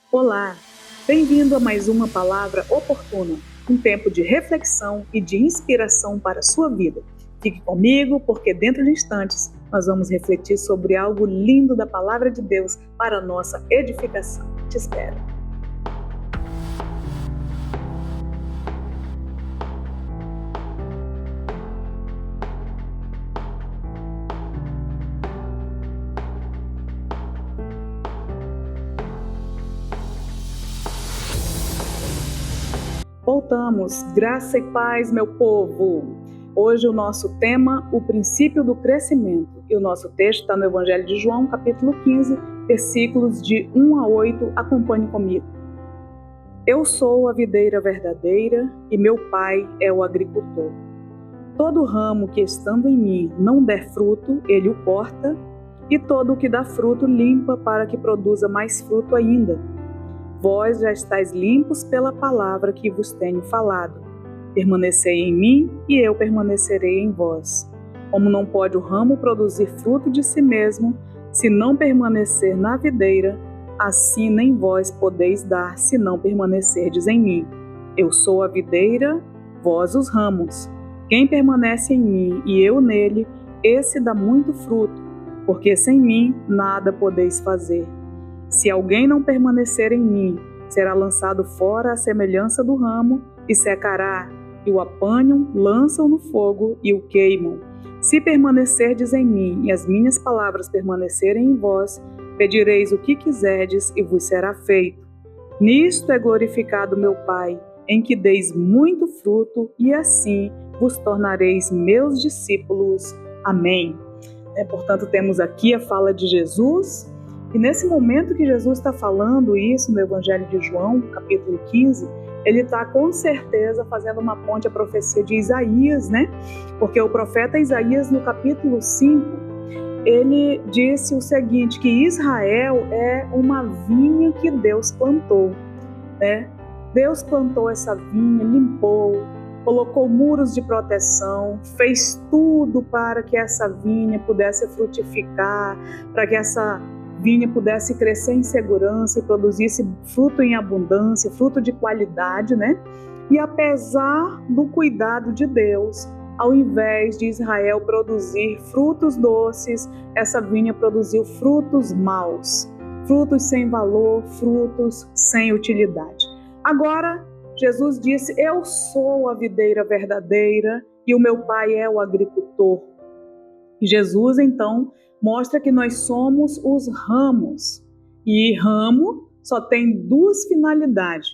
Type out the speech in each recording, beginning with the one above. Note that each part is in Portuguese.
Olá, bem-vindo a mais uma Palavra Oportuna, um tempo de reflexão e de inspiração para a sua vida. Fique comigo, porque dentro de instantes nós vamos refletir sobre algo lindo da Palavra de Deus para a nossa edificação. Te espero. Voltamos, graça e paz, meu povo. Hoje o nosso tema, o princípio do crescimento. E o nosso texto está no Evangelho de João, capítulo 15, versículos de 1 a 8. Acompanhe comigo. Eu sou a videira verdadeira e meu pai é o agricultor. Todo ramo que estando em mim não der fruto, ele o corta, e todo o que dá fruto limpa para que produza mais fruto ainda. Vós já estáis limpos pela palavra que vos tenho falado. Permanecei em mim e eu permanecerei em vós. Como não pode o ramo produzir fruto de si mesmo, se não permanecer na videira, assim nem vós podeis dar, se não permanecerdes em mim. Eu sou a videira, vós os ramos. Quem permanece em mim e eu nele, esse dá muito fruto, porque sem mim nada podeis fazer. Se alguém não permanecer em mim, será lançado fora à semelhança do ramo e secará, e o apanham, lançam no fogo e o queimam. Se permanecerdes em mim e as minhas palavras permanecerem em vós, pedireis o que quiserdes e vos será feito. Nisto é glorificado meu Pai, em que deis muito fruto e assim vos tornareis meus discípulos. Amém. Portanto, temos aqui a fala de Jesus. E nesse momento que Jesus está falando isso no Evangelho de João, capítulo 15, ele está com certeza fazendo uma ponte à profecia de Isaías, né? Porque o profeta Isaías, no capítulo 5, ele disse o seguinte, que Israel é uma vinha que Deus plantou, né? Deus plantou essa vinha, limpou, colocou muros de proteção, fez tudo para que essa vinha pudesse frutificar, para que essa vinha pudesse crescer em segurança e produzisse fruto em abundância, fruto de qualidade, né? E apesar do cuidado de Deus, ao invés de Israel produzir frutos doces, essa vinha produziu frutos maus, frutos sem valor, frutos sem utilidade. Agora, Jesus disse, eu sou a videira verdadeira e o meu pai é o agricultor. E Jesus, então, mostra que nós somos os ramos. E ramo só tem duas finalidades.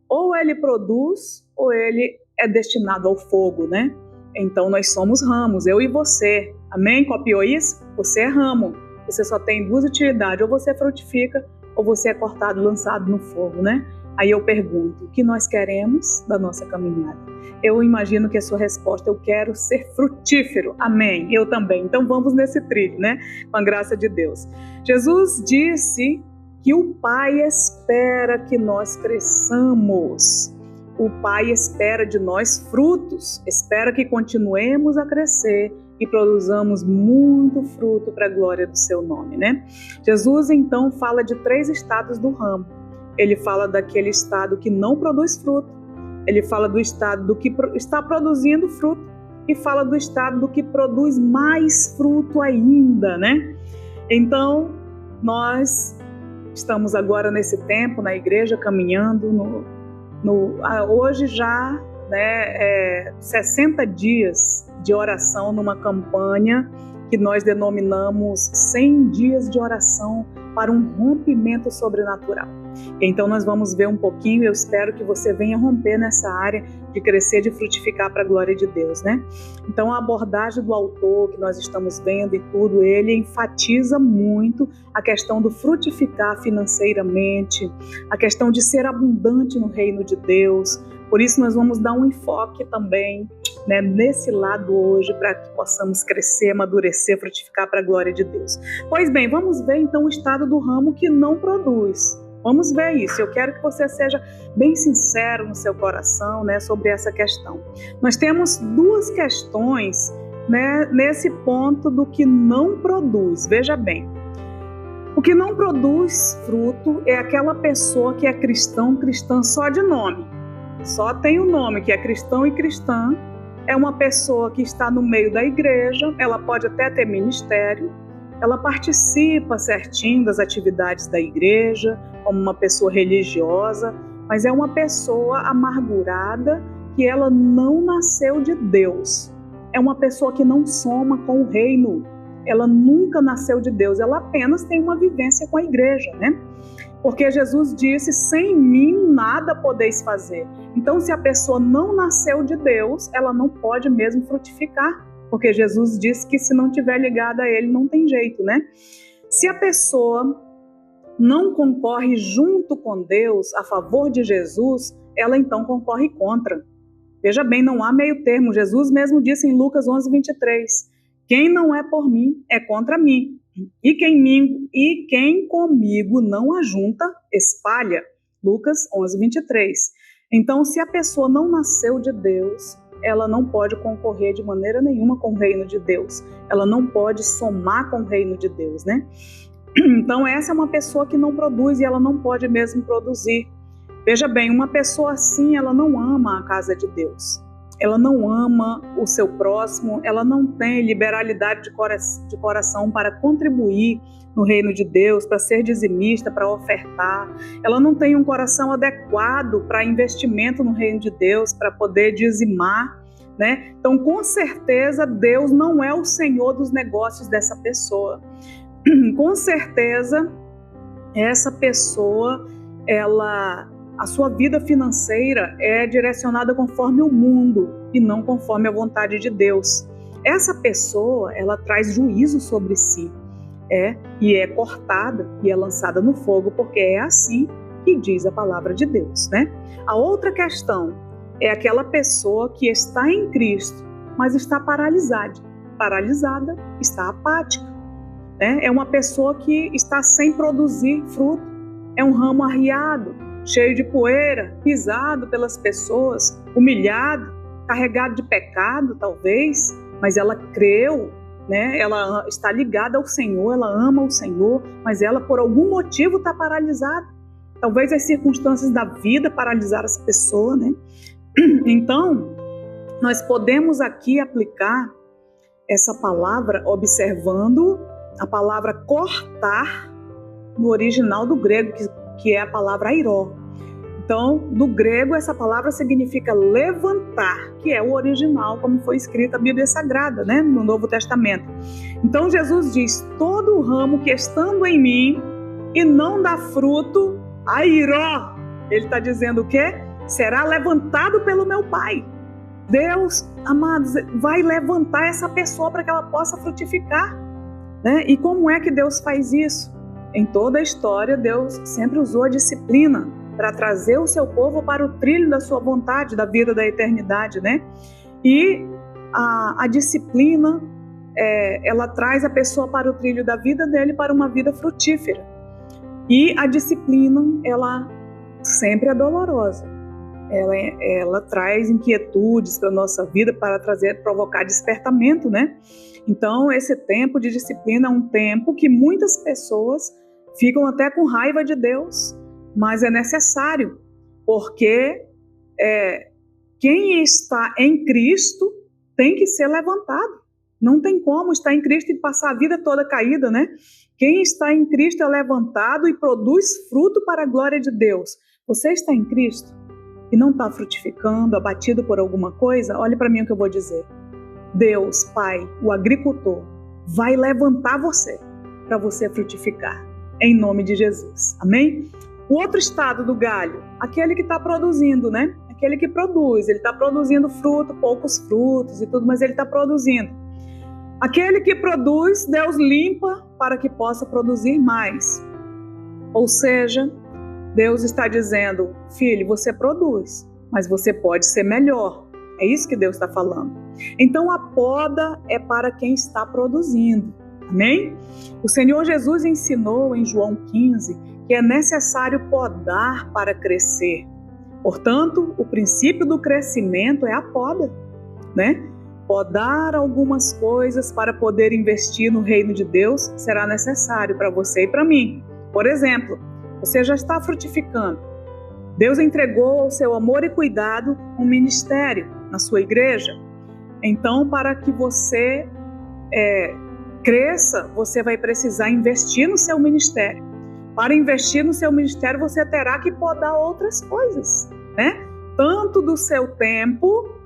Ou ele produz, ou ele é destinado ao fogo, né? Então nós somos ramos, eu e você. Amém? Copiou isso? Você é ramo. Você só tem duas utilidades. Ou você frutifica, ou você é cortado e lançado no fogo, né? Aí eu pergunto, o que nós queremos da nossa caminhada? Eu imagino que a sua resposta, eu quero ser frutífero. Amém. Eu também. Então vamos nesse trilho, né? Com a graça de Deus. Jesus disse que o Pai espera que nós cresçamos. O Pai espera de nós frutos. Espera que continuemos a crescer e produzamos muito fruto para a glória do seu nome, né? Jesus então fala de 3 estados do ramo. Ele fala daquele estado que não produz fruto, ele fala do estado do que está produzindo fruto e fala do estado do que produz mais fruto ainda, né? Então, nós estamos agora nesse tempo na igreja caminhando hoje já, né, 60 dias de oração numa campanha que nós denominamos 100 dias de oração para um rompimento sobrenatural. Então nós vamos ver um pouquinho, eu espero que você venha romper nessa área de crescer, de frutificar para a glória de Deus, né? Então a abordagem do autor que nós estamos vendo e tudo, ele enfatiza muito a questão do frutificar financeiramente, a questão de ser abundante no reino de Deus. Por isso nós vamos dar um enfoque também, né, nesse lado hoje, para que possamos crescer, amadurecer, frutificar para a glória de Deus. Pois bem, vamos ver então o estado do ramo que não produz. Vamos ver isso. Eu quero que você seja bem sincero no seu coração, né, sobre essa questão. Nós temos 2 questões, né, nesse ponto do que não produz. Veja bem, O que não produz fruto é aquela pessoa que é cristã só de nome. Só tem o nome que é cristão e cristã. É uma pessoa que está no meio da igreja, ela pode até ter ministério, ela participa certinho das atividades da igreja, como uma pessoa religiosa, mas é uma pessoa amargurada que ela não nasceu de Deus. É uma pessoa que não soma com o reino. Ela nunca nasceu de Deus, ela apenas tem uma vivência com a igreja, né? Porque Jesus disse, sem mim nada podeis fazer. Então, se a pessoa não nasceu de Deus, ela não pode mesmo frutificar, porque Jesus disse que se não estiver ligada a Ele, não tem jeito, né? Se a pessoa não concorre junto com Deus, a favor de Jesus, ela então concorre contra. Veja bem, não há meio termo. Jesus mesmo disse em Lucas 11:23, quem não é por mim, é contra mim. E quem comigo não ajunta, espalha. Lucas 11:23. Então, se a pessoa não nasceu de Deus, ela não pode concorrer de maneira nenhuma com o reino de Deus. Ela não pode somar com o reino de Deus, né? Então, essa é uma pessoa que não produz e ela não pode mesmo produzir. Veja bem, uma pessoa assim, ela não ama a casa de Deus. Ela não ama o seu próximo, ela não tem liberalidade de coração para contribuir no reino de Deus, para ser dizimista, para ofertar. Ela não tem um coração adequado para investimento no reino de Deus, para poder dizimar, né? Então, com certeza, Deus não é o Senhor dos negócios dessa pessoa. Com certeza, essa pessoa, a sua vida financeira é direcionada conforme o mundo e não conforme a vontade de Deus. Essa pessoa, ela traz juízo sobre si, e é cortada e é lançada no fogo, porque é assim que diz a palavra de Deus, né? A outra questão é aquela pessoa que está em Cristo, mas está paralisada, está apática, né? É uma pessoa que está sem produzir fruto, é um ramo arriado, cheio de poeira, pisado pelas pessoas, humilhado, carregado de pecado, talvez, mas ela creu, né? Ela está ligada ao Senhor, ela ama o Senhor, mas ela, por algum motivo, está paralisada. Talvez as circunstâncias da vida paralisaram essa pessoa, né? Então, nós podemos aqui aplicar essa palavra observando a palavra cortar no original do grego, que é a palavra airó. Então, do grego, essa palavra significa levantar, que é o original, como foi escrita a Bíblia Sagrada, né, no Novo Testamento. Então, Jesus diz, todo ramo que estando em mim e não dá fruto, airó, ele está dizendo o quê? Será levantado pelo meu Pai. Deus, amados, vai levantar essa pessoa para que ela possa frutificar, né? E como é que Deus faz isso? Em toda a história, Deus sempre usou a disciplina para trazer o seu povo para o trilho da sua vontade, da vida da eternidade, né? E a disciplina, ela traz a pessoa para o trilho da vida dele, para uma vida frutífera. E a disciplina, ela sempre é dolorosa. Ela traz inquietudes para a nossa vida, para provocar despertamento, né? Então, esse tempo de disciplina é um tempo que muitas pessoas ficam até com raiva de Deus, mas é necessário, porque quem está em Cristo tem que ser levantado. Não tem como estar em Cristo e passar a vida toda caída, né? Quem está em Cristo é levantado e produz fruto para a glória de Deus. Você está em Cristo e não está frutificando, abatido por alguma coisa? Olhe para mim o que eu vou dizer. Deus, Pai, o agricultor, vai levantar você para você frutificar, em nome de Jesus. Amém? O outro estado do galho, aquele que está produzindo, né? Aquele que produz, ele está produzindo fruto, poucos frutos e tudo, mas ele está produzindo. Aquele que produz, Deus limpa para que possa produzir mais. Ou seja, Deus está dizendo, filho, você produz, mas você pode ser melhor. É isso que Deus está falando. Então a poda é para quem está produzindo. Amém? O Senhor Jesus ensinou em João 15 que é necessário podar para crescer. Portanto, o princípio do crescimento é a poda, né? podar algumas coisas para poder investir no reino de Deus será necessário para você e para mim. Por exemplo, você já está frutificando. Deus entregou ao seu amor e cuidado um ministério na sua igreja. Então, para que você cresça, você vai precisar investir no seu ministério. Para investir no seu ministério, você terá que podar outras coisas, né? Tanto do seu tempo,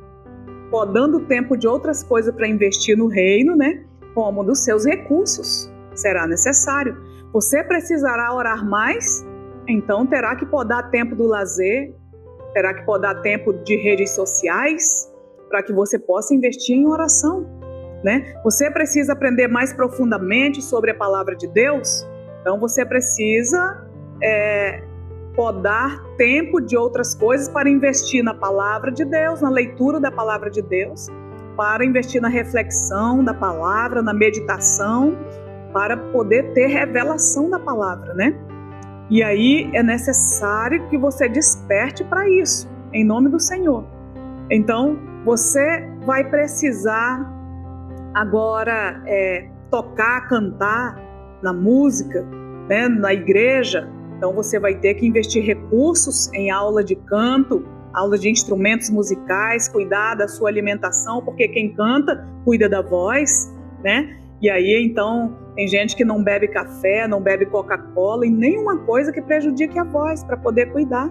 podando o tempo de outras coisas para investir no reino, né? Como dos seus recursos. Será necessário. Você precisará orar mais, então terá que podar tempo do lazer, terá que podar tempo de redes sociais, para que você possa investir em oração, né? Você precisa aprender mais profundamente sobre a palavra de Deus, então você precisa podar tempo de outras coisas para investir na palavra de Deus, na leitura da palavra de Deus, para investir na reflexão da palavra, na meditação, para poder ter revelação da palavra, né? E aí é necessário que você desperte para isso, em nome do Senhor. Então, você vai precisar agora tocar, cantar na música, né, na igreja. Então, você vai ter que investir recursos em aula de canto, aula de instrumentos musicais, cuidar da sua alimentação, porque quem canta cuida da voz, né? E aí, então, tem gente que não bebe café, não bebe Coca-Cola e nenhuma coisa que prejudique a voz para poder cuidar,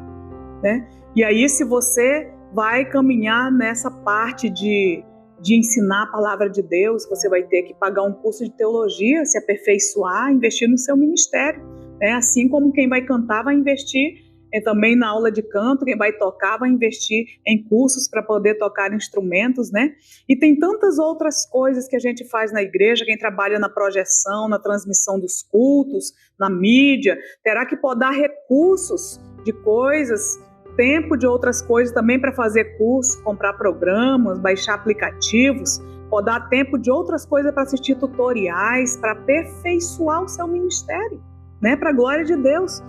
né? E aí, se você vai caminhar nessa parte de ensinar a palavra de Deus, você vai ter que pagar um curso de teologia, se aperfeiçoar, investir no seu ministério, né? Assim como quem vai cantar vai investir também na aula de canto, quem vai tocar vai investir em cursos para poder tocar instrumentos, né? E tem tantas outras coisas que a gente faz na igreja, quem trabalha na projeção, na transmissão dos cultos, na mídia, terá que podar recursos de coisas, tempo de outras coisas também para fazer curso, comprar programas, baixar aplicativos, podar tempo de outras coisas para assistir tutoriais, para aperfeiçoar o seu ministério, né? Para a glória de Deus.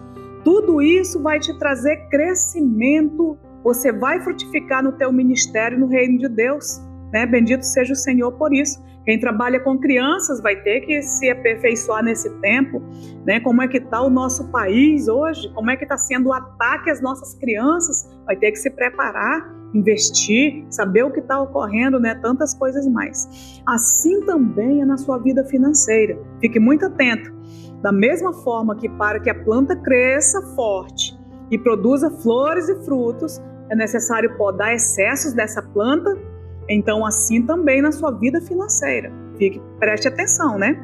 Tudo isso vai te trazer crescimento, você vai frutificar no teu ministério no reino de Deus, né? Bendito seja o Senhor por isso. Quem trabalha com crianças vai ter que se aperfeiçoar nesse tempo, né? Como é que está o nosso país hoje? Como é que está sendo o ataque às nossas crianças? Vai ter que se preparar, investir, saber o que está ocorrendo, né? Tantas coisas mais. Assim também é na sua vida financeira. Fique muito atento. Da mesma forma que para que a planta cresça forte e produza flores e frutos, é necessário podar excessos dessa planta, então assim também na sua vida financeira. Preste atenção, né?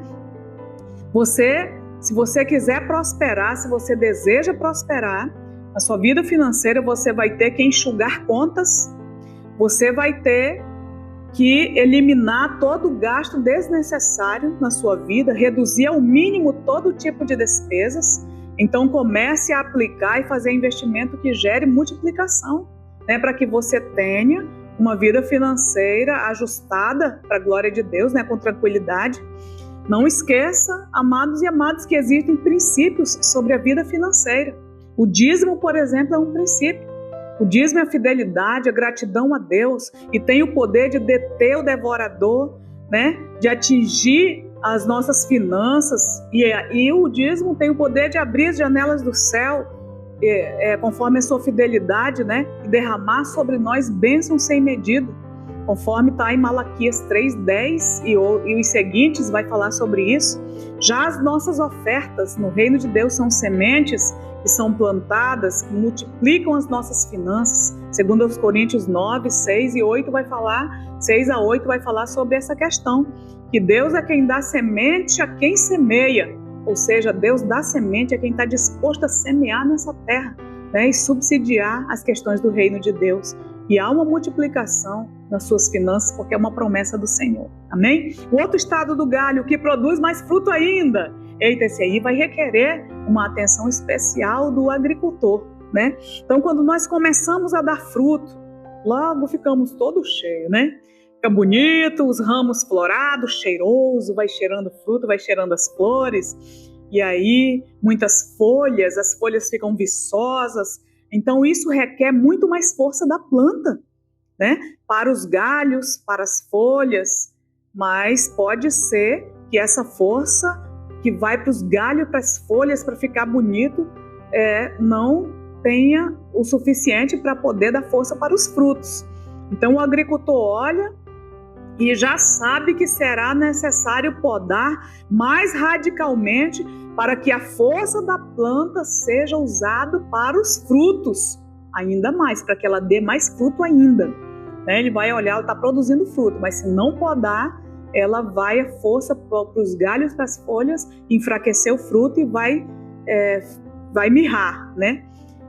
Se você quiser prosperar, se você deseja prosperar, na sua vida financeira você vai ter que enxugar contas, você vai ter que eliminar todo o gasto desnecessário na sua vida, reduzir ao mínimo todo tipo de despesas. Então comece a aplicar e fazer investimento que gere multiplicação, né, para que você tenha uma vida financeira ajustada para a glória de Deus, né, com tranquilidade. Não esqueça, amados e amadas, que existem princípios sobre a vida financeira. O dízimo, por exemplo, é um princípio. O dízimo é a fidelidade, a gratidão a Deus, e tem o poder de deter o devorador, né? De atingir as nossas finanças, e o dízimo tem o poder de abrir as janelas do céu, conforme a sua fidelidade, né? E derramar sobre nós bênçãos sem medida, conforme está em Malaquias 3:10 e os seguintes vai falar sobre isso. Já as nossas ofertas no reino de Deus são sementes que são plantadas, que multiplicam as nossas finanças. Segundo os Coríntios 9, 6 e 8 vai falar, 6 a 8 vai falar sobre essa questão, que Deus é quem dá semente a quem semeia, ou seja, Deus dá semente a quem está disposto a semear nessa terra, né, e subsidiar as questões do reino de Deus. E há uma multiplicação nas suas finanças, porque é uma promessa do Senhor. Amém? O outro estado do galho, que produz mais fruto ainda. Eita, esse aí vai requerer uma atenção especial do agricultor, né? Então, quando nós começamos a dar fruto, logo ficamos todos cheios, né? Fica bonito, os ramos florados, cheiroso, vai cheirando fruto, vai cheirando as flores. E aí, muitas folhas, as folhas ficam viçosas. Então, isso requer muito mais força da planta, né? Para os galhos, para as folhas, mas pode ser que essa força que vai para os galhos, para as folhas, para ficar bonito, não tenha o suficiente para poder dar força para os frutos. Então o agricultor olha e já sabe que será necessário podar mais radicalmente para que a força da planta seja usada para os frutos, ainda mais, para que ela dê mais fruto ainda. Né? Ele vai olhar, ela está produzindo fruto, mas se não podar, ela vai a força para os galhos, para as folhas, enfraquecer o fruto e vai mirrar, né?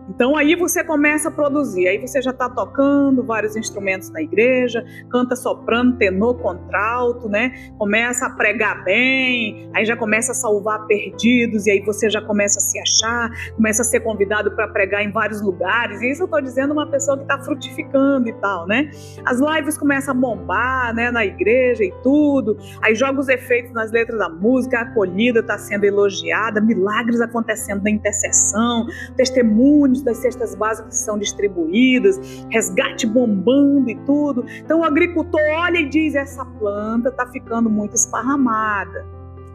Então aí você começa a produzir, aí você já está tocando vários instrumentos na igreja, canta soprano, tenor, contralto, né? Começa a pregar bem, aí já começa a salvar perdidos, e aí você já começa a se achar, começa a ser convidado para pregar em vários lugares, e isso eu estou dizendo uma pessoa que está frutificando e tal, né? As lives começam a bombar, né, na igreja e tudo, aí joga os efeitos nas letras da música, a acolhida está sendo elogiada, milagres acontecendo na intercessão, testemunhos das cestas básicas que são distribuídas, resgate bombando e tudo. Então o agricultor olha e diz, essa planta está ficando muito esparramada,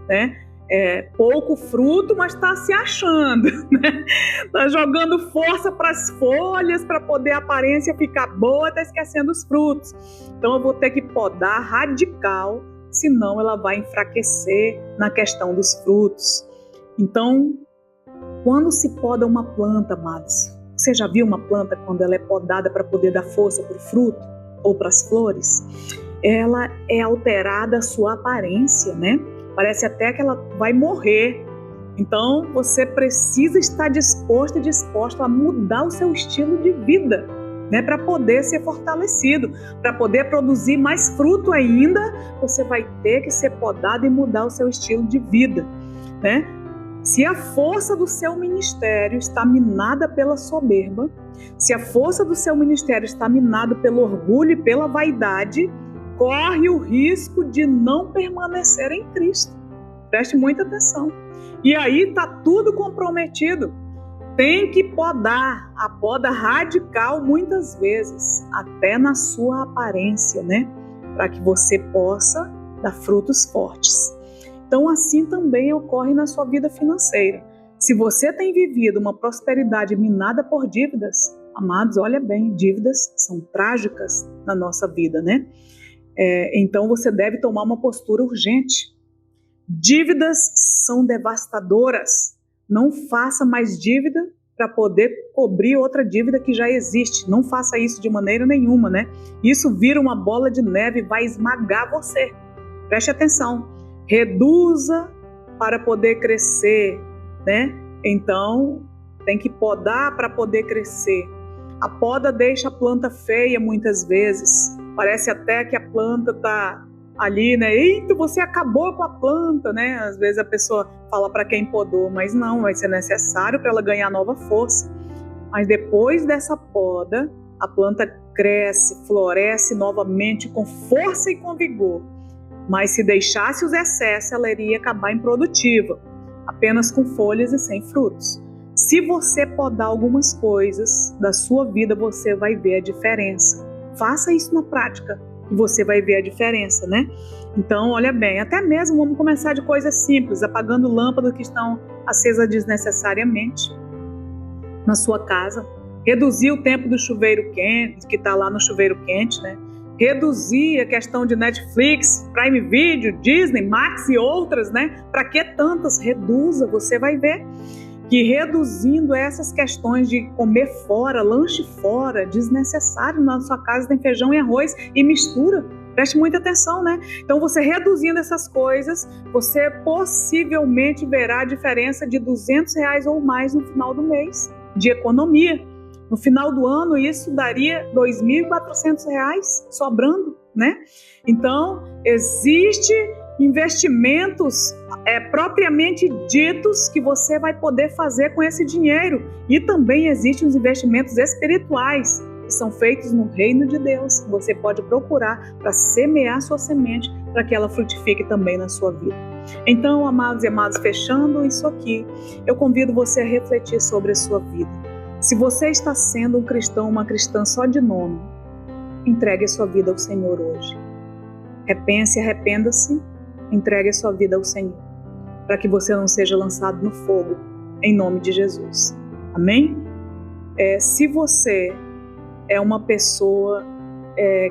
né? Pouco fruto, mas está se achando, né? Está jogando força para as folhas, para poder a aparência ficar boa, está esquecendo os frutos. Então eu vou ter que podar radical, senão ela vai enfraquecer na questão dos frutos. Então, quando se poda uma planta, amados, você já viu uma planta quando ela é podada para poder dar força para o fruto ou para as flores? Ela é alterada a sua aparência, né? Parece até que ela vai morrer. Então, você precisa estar disposto e disposto a mudar o seu estilo de vida, né? Para poder ser fortalecido, para poder produzir mais fruto ainda, você vai ter que ser podado e mudar o seu estilo de vida, né? Se a força do seu ministério está minada pela soberba, se a força do seu ministério está minada pelo orgulho e pela vaidade, corre o risco de não permanecer em Cristo. Preste muita atenção. E aí está tudo comprometido. Tem que podar, a poda radical muitas vezes, até na sua aparência, né? Para que você possa dar frutos fortes. Então, assim também ocorre na sua vida financeira. Se você tem vivido uma prosperidade minada por dívidas, amados, olha bem, dívidas são trágicas na nossa vida, né? Então, você deve tomar uma postura urgente. Dívidas são devastadoras. Não faça mais dívida para poder cobrir outra dívida que já existe. Não faça isso de maneira nenhuma, né? Isso vira uma bola de neve e vai esmagar você. Preste atenção. Reduza para poder crescer, né? Então, tem que podar para poder crescer. A poda deixa a planta feia muitas vezes. Parece até que a planta está ali, né? Eita, você acabou com a planta, né? Às vezes a pessoa fala para quem podou, mas não, vai ser necessário para ela ganhar nova força. Mas depois dessa poda, a planta cresce, floresce novamente com força e com vigor. Mas se deixasse os excessos, ela iria acabar improdutiva, apenas com folhas e sem frutos. Se você podar algumas coisas da sua vida, você vai ver a diferença. Faça isso na prática e você vai ver a diferença, né? Então, olha bem, até mesmo vamos começar de coisas simples, apagando lâmpadas que estão acesas desnecessariamente na sua casa. Reduzir o tempo do chuveiro quente, que está lá no chuveiro quente, né? Reduzir a questão de Netflix, Prime Video, Disney, Max e outras, né? Para que tantas? Reduza, você vai ver que reduzindo essas questões de comer fora, lanche fora, desnecessário, na sua casa tem feijão e arroz e mistura. Preste muita atenção, né? Então, você reduzindo essas coisas, você possivelmente verá a diferença de R$200 ou mais no final do mês de economia. No final do ano, isso daria R$2.400 sobrando, né? Então, existe investimentos propriamente ditos que você vai poder fazer com esse dinheiro. E também existem os investimentos espirituais que são feitos no reino de Deus. Você pode procurar para semear sua semente para que ela frutifique também na sua vida. Então, amados e amadas, fechando isso aqui, eu convido você a refletir sobre a sua vida. Se você está sendo um cristão, uma cristã só de nome, entregue a sua vida ao Senhor hoje. Repense, arrependa-se, entregue a sua vida ao Senhor, para que você não seja lançado no fogo, em nome de Jesus. Amém? Se você é uma pessoa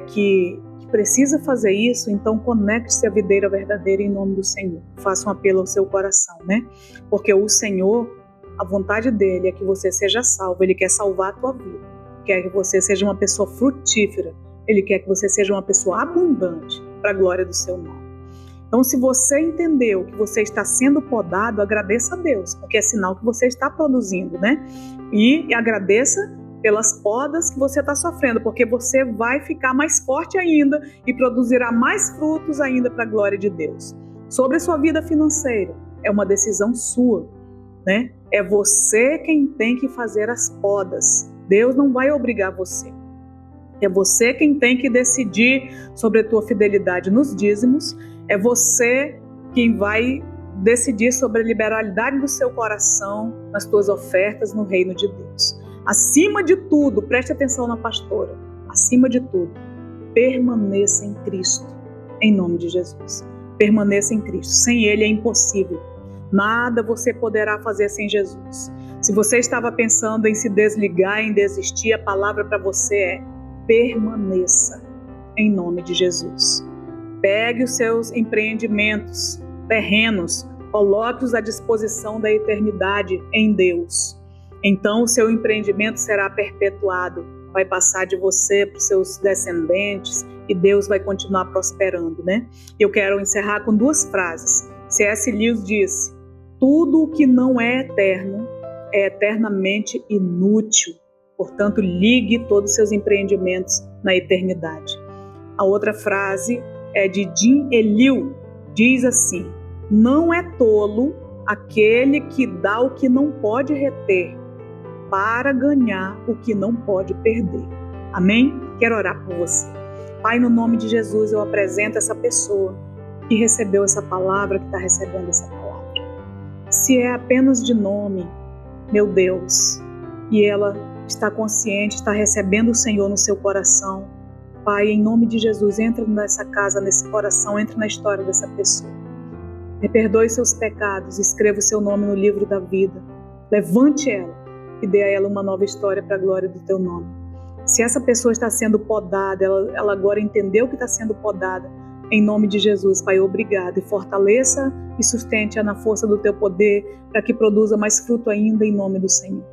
que precisa fazer isso, então conecte-se à videira verdadeira em nome do Senhor. Faça um apelo ao seu coração, né? Porque o Senhor, a vontade dele é que você seja salvo. Ele quer salvar a tua vida. Quer que você seja uma pessoa frutífera. Ele quer que você seja uma pessoa abundante para a glória do seu nome. Então, se você entendeu que você está sendo podado, agradeça a Deus, porque é sinal que você está produzindo, né? E agradeça pelas podas que você está sofrendo, porque você vai ficar mais forte ainda e produzirá mais frutos ainda para a glória de Deus. Sobre a sua vida financeira, é uma decisão sua, né? É você quem tem que fazer as podas. Deus não vai obrigar você. É você quem tem que decidir sobre a tua fidelidade nos dízimos. É você quem vai decidir sobre a liberalidade do seu coração nas tuas ofertas no reino de Deus. Acima de tudo, preste atenção na pastora, acima de tudo, permaneça em Cristo, em nome de Jesus. Permaneça em Cristo. Sem Ele é impossível. Nada você poderá fazer sem Jesus. Se você estava pensando em se desligar, em desistir, a palavra para você é: permaneça em nome de Jesus. Pegue os seus empreendimentos terrenos, coloque-os à disposição da eternidade em Deus. Então o seu empreendimento será perpetuado, vai passar de você para os seus descendentes e Deus vai continuar prosperando, né? Eu quero encerrar com 2 frases. C.S. Lewis disse: tudo o que não é eterno é eternamente inútil. Portanto, ligue todos os seus empreendimentos na eternidade. A outra frase é de Jim Elil, diz assim: não é tolo aquele que dá o que não pode reter para ganhar o que não pode perder. Amém? Quero orar por você. Pai, no nome de Jesus, eu apresento essa pessoa que recebeu essa palavra, que está recebendo essa palavra. Se é apenas de nome, meu Deus, e ela está consciente, está recebendo o Senhor no seu coração, Pai, em nome de Jesus, entra nessa casa, nesse coração, entra na história dessa pessoa. Me perdoe seus pecados, escreva o seu nome no livro da vida. Levante ela e dê a ela uma nova história para a glória do teu nome. Se essa pessoa está sendo podada, ela agora entendeu que está sendo podada, em nome de Jesus, Pai, obrigado. E fortaleça e sustente-a na força do teu poder, para que produza mais fruto ainda, em nome do Senhor.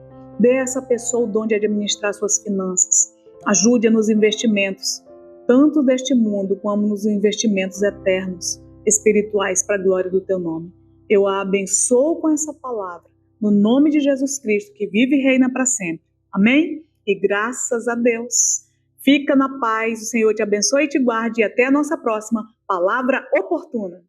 Dê a essa pessoa o dom de administrar suas finanças. Ajude-a nos investimentos, tanto deste mundo como nos investimentos eternos, espirituais, para a glória do teu nome. Eu a abençoo com essa palavra, no nome de Jesus Cristo, que vive e reina para sempre. Amém? E graças a Deus. Fica na paz, o Senhor te abençoe e te guarde, e até a nossa próxima Palavra Oportuna.